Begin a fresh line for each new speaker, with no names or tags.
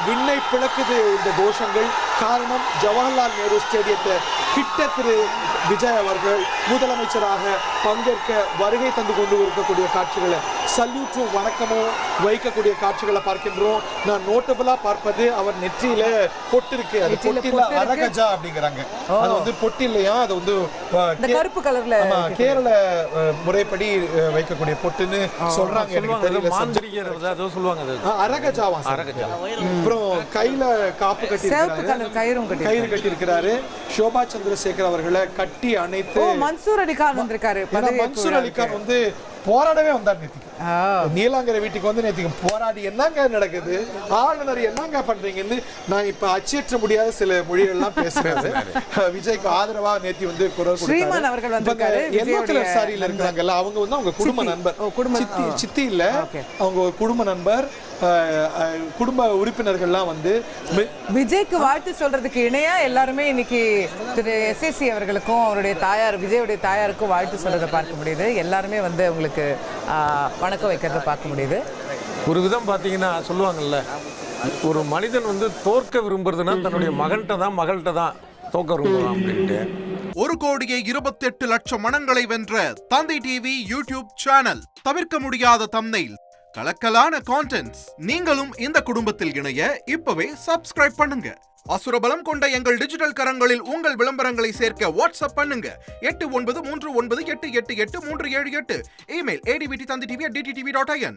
விண்ணை பிளக்குது இந்த கோஷங்கள். காரணம், ஜவஹர்லால் நேரு ஸ்டேடியத்தை கிட்ட திரு விஜய் அவர்கள் முதலமைச்சராக பங்கேற்க வருகை தந்து கொண்டு இருக்கக்கூடிய காட்சிகளை, சல்யூட்டும் வணக்கமும் வைக்கக்கூடிய காட்சிகளை பார்க்கின்றோம். நான் நோட்டபிளா பார்ப்பது அவர் நெற்றியில பொட்டு இருக்கு. அது பொட்டில அரகஜா அப்படிங்கிறாங்க. அது வந்து பொட்டு இல்லையா, அது வந்து
கருப்பு கலர்ல
கேரள முறைப்படி வைக்கக்கூடிய பொட்டுன்னு சொல்றாங்க. எனக்கு தெரியல, அரகஜாவா. அப்புறம் கையில காப்பு கட்டி கயிறு கட்டி இருக்கிறாரு. சோபா சந்திரசேகர் அவர்களை கட்டி அணைத்து
மன்சூர் அலிகான் வந்திருக்காரு.
மன்சூர் அலிகான் வந்து போராடவே வந்தார் நேத்திக்கு. நீலாங்கரை வீட்டுக்கு வந்து நேத்திக்கு போராடி என்னங்க நடக்குது, ஆளுநர் என்னங்க பண்றீங்கன்னு நான் இப்ப அச்சேற்ற முடியாத சில மொழிகள்லாம் பேசுறாரு. விஜய்க்கு ஆதரவா நேத்தி வந்து குரல் கொடுத்தாரு. எல்லோ கலர் சாரியில இருக்கிறாங்கல்ல, அவங்க வந்து அவங்க குடும்ப நண்பர், சித்தி இல்ல, அவங்க குடும்ப நண்பர், குடும்ப உறுப்பினர்கள்லாம் வந்து
விஜய்க்கு வாழ்த்து சொல்றதுக்கு இணையா எல்லாருமே இன்னைக்கு திரு SSC அவர்களுக்கும் அவருடைய தாயார் விஜயுடைய தாயாருக்கும் வாழ்த்து சொல்றதை பார்க்க முடியுது. எல்லாருமே வந்து உங்களுக்கு வணக்கம் வைக்கிறத பார்க்க முடியுது.
ஒரு விதம் பார்த்தீங்கன்னா சொல்லுவாங்கல்ல, ஒரு மனிதன் வந்து தோற்க விரும்புறதுன்னா தன்னுடைய மகள்கிட்ட தான் தோற்க விரும்பலாம் அப்படின்ட்டு.
1,28,00,000 மனங்களை வென்ற தந்தி டிவி யூடியூப் சேனல். தவிர்க்க முடியாத தம்ப்நெயில், கலக்கலான கான்டென்ட்ஸ். நீங்களும் இந்த குடும்பத்தில் இணைய இப்பவே சப்ஸ்கிரைப் பண்ணுங்க. அசுரபலம் கொண்ட எங்கள் டிஜிட்டல் கரங்களில் உங்கள் விளம்பரங்களை சேர்க்க வாட்ஸ்அப் பண்ணுங்க. 8939888378. Email advtthanditv@dttv.in.